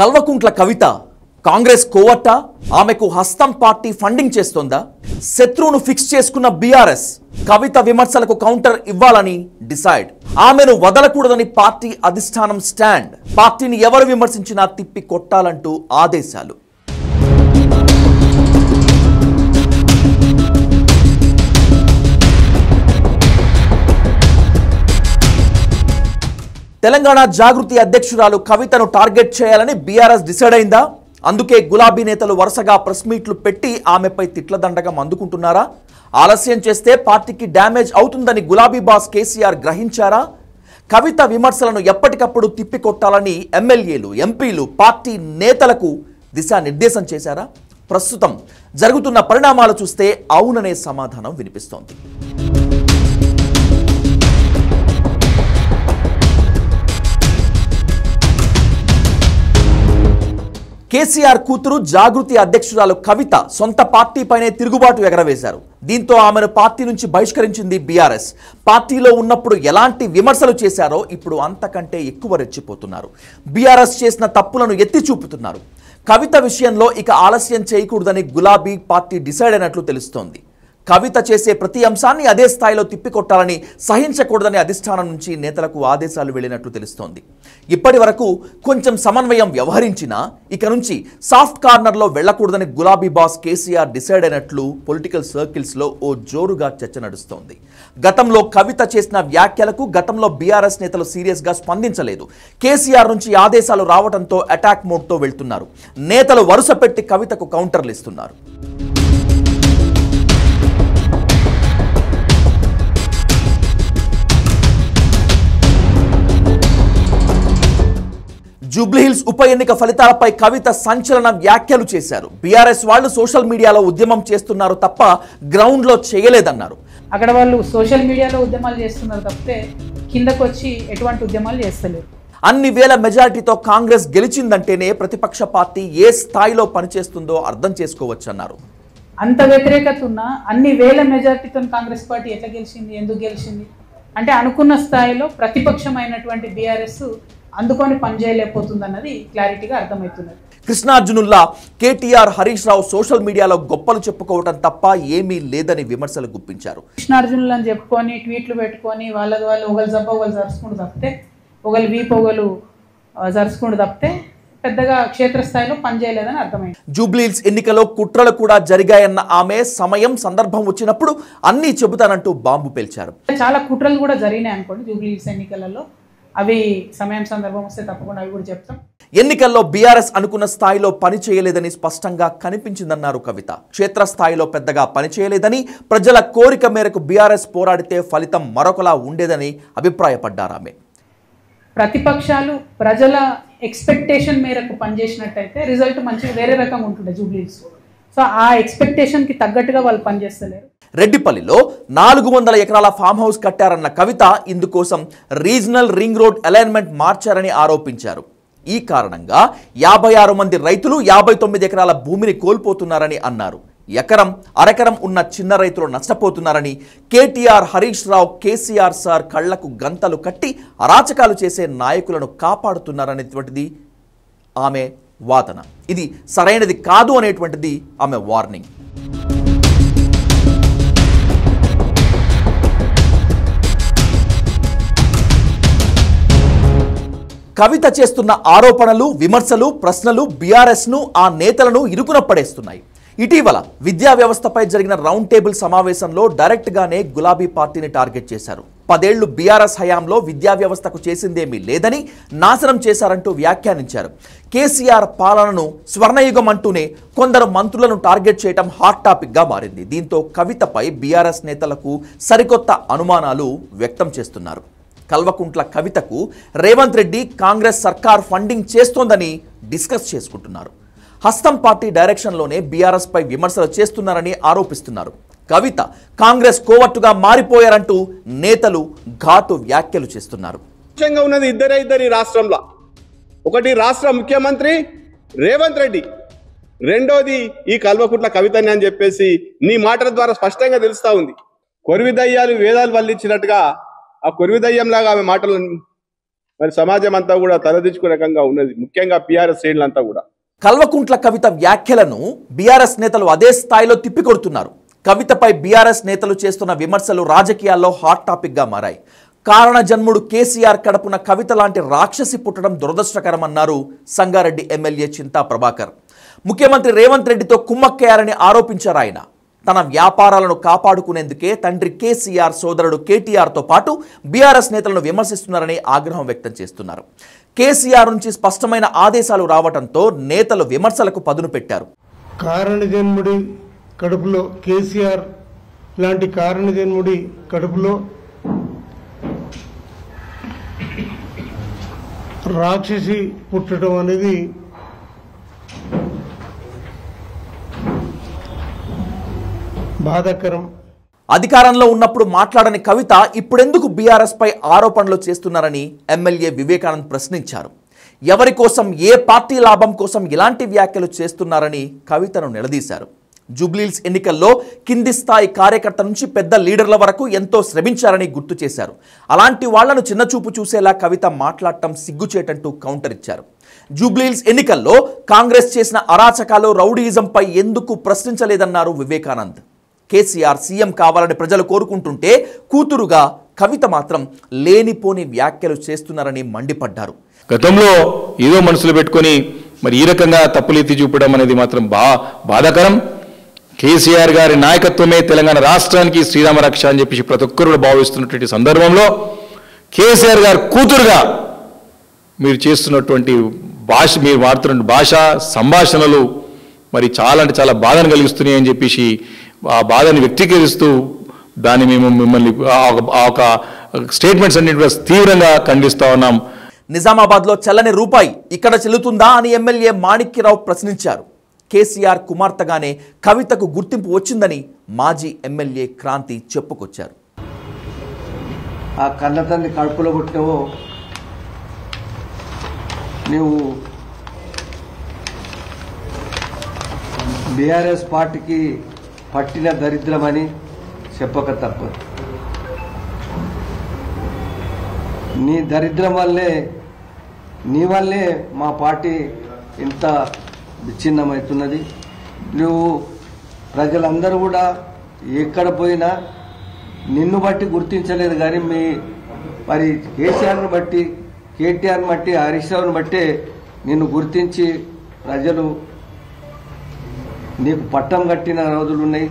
కల్వకుంట్ల కవిత కాంగ్రెస్ కోవట్ట, ఆమెకు హస్తం party funding చేస్తోందా? శత్రువును ఫిక్స్ చేసుకున్న బీఆర్ఎస్ కవిత విమర్శలకు కౌంటర్ ఇవ్వాలని డిసైడ్. ఆమెను వదలకూడదని పార్టీ అధిష్టానం స్టాండ్. పార్టీని ఎవరు విమర్శించినా తిప్పి కొట్టాలంటూ ఆదేశాలు. తెలంగాణ జాగృతి అధ్యక్షురాలు కవితను టార్గెట్ చేయాలని బీఆర్ఎస్ డిసైడ్ అయిందా? అందుకే గులాబీ నేతలు వరుసగా ప్రెస్ మీట్లు పెట్టి ఆమెపై తిట్ల దండగం అందుకుంటున్నారా? ఆలస్యం చేస్తే పార్టీకి డ్యామేజ్ అవుతుందని గులాబీ బాస్ కేసీఆర్ గ్రహించారా? కవిత విమర్శలను ఎప్పటికప్పుడు తిప్పికొట్టాలని ఎమ్మెల్యేలు, ఎంపీలు, పార్టీ నేతలకు దిశానిర్దేశం చేశారా? ప్రస్తుతం జరుగుతున్న పరిణామాలు చూస్తే అవుననే సమాధానం వినిపిస్తోంది. కేసీఆర్ కూతురు జాగృతి అధ్యక్షురాలు కవిత సొంత పార్టీపైనే తిరుగుబాటు ఎగరవేశారు. దీంతో ఆమెను పార్టీ నుంచి బహిష్కరించింది బీఆర్ఎస్. పార్టీలో ఉన్నప్పుడు ఎలాంటి విమర్శలు చేశారో ఇప్పుడు అంతకంటే ఎక్కువ రెచ్చిపోతున్నారు. బీఆర్ఎస్ చేసిన తప్పులను ఎత్తి చూపుతున్నారు. కవిత విషయంలో ఇక ఆలస్యం చేయకూడదని గులాబీ పార్టీ డిసైడ్ అయినట్లు తెలుస్తోంది. కవిత చేసే ప్రతి అంశాన్ని అదే స్థాయిలో తిప్పికొట్టాలని, సహించకూడదని అధిష్టానం నుంచి నేతలకు ఆదేశాలు వెళ్లినట్లు తెలుస్తోంది. ఇప్పటి వరకు కొంచెం సమన్వయం వ్యవహరించినా ఇక నుంచి సాఫ్ట్ కార్నర్లో వెళ్లకూడదని గులాబీ బాస్ కేసీఆర్ డిసైడ్ అయినట్లు పొలిటికల్ సర్కిల్స్లో ఓ జోరుగా చర్చ నడుస్తోంది. గతంలో కవిత చేసిన వ్యాఖ్యలకు గతంలో బీఆర్ఎస్ నేతలు సీరియస్గా స్పందించలేదు. కేసీఆర్ నుంచి ఆదేశాలు రావడంతో అటాక్ మోడ్తో వెళ్తున్నారు. నేతలు వరుస పెట్టి కవితకు కౌంటర్లు ఇస్తున్నారు. జూబ్లీహిల్స్ ఉప ఎన్నిక ఫలితాలపై కవిత సంచలన వ్యాఖ్యలు చేశారు. బీఆర్ఎస్ వాళ్ళు సోషల్ మీడియాలో ఉద్యమం చేస్తున్నారు తప్ప గ్రౌండ్లో చేయలేదన్నారు. అక్కడ వాళ్ళు సోషల్ మీడియాలో ఉద్యమాలు చేస్తున్నారు తప్పితే కిందకు వచ్చి ఎటువంటి ఉద్యమాలు చేస్తలేరు. అన్ని వేల మెజారిటీతో కాంగ్రెస్ గెలిచిందంటేనే ప్రతిపక్ష పార్టీ ఏ స్థాయిలో పనిచేస్తుందో అర్థం చేసుకోవచ్చన్నారు. అంత వ్యతిరేకత ఉన్న అన్ని వేల మెజారిటీతో కాంగ్రెస్ పార్టీ ఎట్లా గెలిచింది, ఎందుకు గెలిచింది అంటే అనుకున్న స్థాయిలో ప్రతిపక్షమైనటువంటి బీఆర్ఎస్ అందుకొని పనిచేయలేకపోతుంది అన్నది క్లారిటీగా అర్థమవుతున్నది. కృష్ణార్జునుల్లా కేటీఆర్, హరీష్ రావు సోషల్ మీడియాలో గొప్పలు చెప్పుకోవడం తప్ప ఏమీ లేదని విమర్శలు గుప్పించారు. కృష్ణార్జునులు అని చెప్పుకొని ట్వీట్లు పెట్టుకొని వాళ్ళది వాళ్ళు ఒకళ్ళు జబ్బ ఒకళ్ళు జరుచుకుంటూ తప్పితే, ఒకళ్ళు వీపు ఒకళ్ళు జరుచుకుంటూ తప్పితే పెద్దగా క్షేత్రస్థాయిలో పనిచేయలేదని అర్థమైంది. జూబ్లీహిల్స్ ఎన్నికలో కుట్రలు కూడా జరిగాయన్న ఆమె సమయం, సందర్భం వచ్చినప్పుడు అన్నీ చెబుతానంటూ బాంబు పేల్చారు. చాలా కుట్రలు కూడా జరిగినాయి అనుకోండి జూబ్లీహిల్స్ ఎన్నికలలో. అవి సమయం, సందర్భం వస్తే తప్పకుండా అవి కూడా చెప్తాం. ఎన్నికల్లో బీఆర్ఎస్ అనుకున్న స్థాయిలో పని చేయలేదని స్పష్టంగా కనిపించిందన్నారు కవిత. క్షేత్రస్థాయిలో పెద్దగా పనిచేయలేదని, ప్రజల కోరిక మేరకు బీఆర్ఎస్ పోరాడితే ఫలితం మరొకలా ఉండేదని అభిప్రాయపడ్డారు ఆమె. ప్రతిపక్షాలు ప్రజల ఎక్స్పెక్టేషన్ మేరకు పనిచేసినట్టయితే రిజల్ట్ మంచిగా వేరే రకంగా ఉంటుండే జూబ్లీహిల్స్. సో ఆ ఎక్స్పెక్టేషన్కి తగ్గట్టుగా వాళ్ళు పనిచేస్తలేరు. రెడ్డిపల్లిలో 400 ఎకరాల ఫామ్ హౌస్ కట్టారన్న కవిత ఇందుకోసం రీజనల్ రింగ్ రోడ్ అలైన్మెంట్ మార్చారని ఆరోపించారు. ఈ కారణంగా 56 మంది రైతులు 59 ఎకరాల భూమిని కోల్పోతున్నారని అన్నారు. ఎకరం, అరెకరం ఉన్న చిన్న రైతులు నష్టపోతున్నారని, కేటీఆర్, హరీష్ రావు, కేసీఆర్ సార్ కళ్లకు గంతలు కట్టి అరాచకాలు చేసే నాయకులను కాపాడుతున్నారనేటువంటిది ఆమె వాదన. ఇది సరైనది కాదు అనేటువంటిది ఆమె వార్నింగ్. కవిత చేస్తున్న ఆరోపణలు, విమర్శలు, ప్రశ్నలు బీఆర్ఎస్ను, ఆ నేతలను ఇరుకున పడేస్తున్నాయి. ఇటీవల విద్యా వ్యవస్థపై జరిగిన రౌండ్ టేబుల్ సమావేశంలో డైరెక్ట్గానే గులాబీ పార్టీని టార్గెట్ చేశారు. 10 ఏళ్లు బీఆర్ఎస్ హయాంలో విద్యా వ్యవస్థకు చేసిందేమీ లేదని, నాశనం చేశారంటూ వ్యాఖ్యానించారు. కేసీఆర్ పాలనను స్వర్ణయుగం అంటూనే కొందరు మంత్రులను టార్గెట్ చేయడం హాట్ టాపిక్గా మారింది. దీంతో కవితపై బీఆర్ఎస్ నేతలకు సరికొత్త అనుమానాలు వ్యక్తం చేస్తున్నారు. కల్వకుంట్ల కవితకు రేవంత్ రెడ్డి, కాంగ్రెస్ సర్కార్ ఫండింగ్ చేస్తోందని డిస్కస్ చేసుకుంటున్నారు. హస్తం పార్టీ డైరెక్షన్లోనే బీఆర్ఎస్ పై విమర్శలు చేస్తున్నారని ఆరోపిస్తున్నారు. కవిత కాంగ్రెస్ కోవట్టుగా మారిపోయారంటూ నేతలు ఘాటు వ్యాఖ్యలు చేస్తున్నారు. ఉన్నది ఇద్దరి రాష్ట్రంలో, ఒకటి రాష్ట్ర ముఖ్యమంత్రి రేవంత్ రెడ్డి, రెండోది ఈ కల్వకుంట్ల కవితని అని చెప్పేసి నీ మాటల ద్వారా స్పష్టంగా తెలుస్తా ఉంది. కొరివి దయ్యాలు వేదాలు వల్లించినట్టుగా ఆ కొరివి దయ్యంలాగా ఆమె మాటలు మరి సమాజం అంతా కూడా తలదించుకునే రకంగా ఉన్నది, ముఖ్యంగా పిఆర్ఎస్ శ్రేణులంతా కూడా. కల్వకుంట్ల కవిత వ్యాఖ్యలను బీఆర్ఎస్ నేతలు అదే స్థాయిలో తిప్పికొడుతున్నారు. కవితపై బీఆర్ఎస్ నేతలు చేస్తున్న విమర్శలు రాజకీయాల్లో హాట్ టాపిక్గా మారాయి. కారణ జన్ముడు కేసీఆర్ కడుపున కవిత లాంటి రాక్షసి పుట్టడం దురదృష్టకరమన్నారు సంగారెడ్డి ఎమ్మెల్యే చింతా ప్రభాకర్. ముఖ్యమంత్రి రేవంత్ రెడ్డితో కుమ్మక్కయ్యారని ఆరోపించారు ఆయన. తన వ్యాపారాలను కాపాడుకునేందుకే తండ్రి కేసీఆర్ సోదరుడు కేటీఆర్తో పాటు బీఆర్ఎస్ నేతలను విమర్శిస్తున్నారని ఆగ్రహం వ్యక్తం చేస్తున్నారు. కేసీఆర్ నుంచి స్పష్టమైన ఆదేశాలు రావడంతో నేతలు విమర్శలకు పదును పెట్టారు. కారణజన్ముడి కడుపులో కేసీఆర్ లాంటి కారణజన్ముడి కడుపులో రాక్షసి పుట్టడం అనేది బాధాకరం. అధికారంలో ఉన్నప్పుడు మాట్లాడని కవిత ఇప్పుడెందుకు బీఆర్ఎస్ పై ఆరోపణలు చేస్తున్నారని ఎమ్మెల్యే వివేకానంద్ ప్రశ్నించారు. ఎవరి కోసం, ఏ పార్టీ లాభం కోసం ఇలాంటి వ్యాఖ్యలు చేస్తున్నారని కవితను నిలదీశారు. జూబ్లీహిల్స్ ఎన్నికల్లో కింది స్థాయి కార్యకర్త నుంచి పెద్ద లీడర్ల వరకు ఎంతో శ్రమించారని గుర్తు చేశారు. అలాంటి వాళ్లను చిన్నచూపు చూసేలా కవిత మాట్లాడటం సిగ్గుచేటంటూ కౌంటర్ ఇచ్చారు. జూబ్లీహిల్స్ ఎన్నికల్లో కాంగ్రెస్ చేసిన అరాచకాలు, రౌడీయిజంపై ఎందుకు ప్రశ్నించలేదన్నారు వివేకానంద్. కేసీఆర్ సీఎం కావాలని ప్రజలు కోరుకుంటుంటే కూతురుగా కవిత మాత్రం లేనిపోని వ్యాఖ్యలు చేస్తున్నారని మండిపడ్డారు. గతంలో ఏదో మనసులో పెట్టుకొని మరి ఈ రకంగా తప్పులెత్తి చూపడం అనేది మాత్రం బాధాకరం. కేసీఆర్ గారి నాయకత్వమే తెలంగాణ రాష్ట్రానికి శ్రీరామ రక్ష అని చెప్పి ప్రతి ఒక్కరు భావిస్తున్నటువంటి సందర్భంలో కేసీఆర్ గారి కూతురుగా మీరు చేస్తున్నటువంటి భాష, మీరు వాడుతున్న భాష, సంభాషణలు మరి చాలా అంటే చాలా బాధను కలిగిస్తున్నాయి అని చెప్పేసి ఆ బాధని వ్యక్తీకరిస్తూ దాన్ని మేము మిమ్మల్ని ఒక స్టేట్మెంట్స్ అన్నింటి తీవ్రంగా ఖండిస్తా ఉన్నాం. నిజామాబాద్లో చల్లని రూపాయి ఇక్కడ చెల్లుతుందా అని ఎమ్మెల్యే మాణిక్యరావు ప్రశ్నించారు. కేసీఆర్ కుమార్తెగానే కవితకు గుర్తింపు వచ్చిందని మాజీ ఎమ్మెల్యే క్రాంతి చెప్పుకొచ్చారు. ఆ కన్న తండ్రి కడుపులో పుట్టినవో నువ్వు బీఆర్ఎస్ పార్టీకి పట్టిన దరిద్రమని చెప్పక తప్పదు. నీ దరిద్రం వల్లే, నీ వల్లే మా పార్టీ ఇంత విచ్ఛిన్నమవుతున్నది. నువ్వు ప్రజలందరూ కూడా ఎక్కడ పోయినా నిన్ను బట్టి గుర్తించలేదు కానీ మరి కేసీఆర్ను బట్టి, కేటీఆర్ని బట్టి, హరీష్ రావుని బట్టే నిన్ను గుర్తించి ప్రజలు నీకు పట్టం కట్టిన రోజులున్నాయి.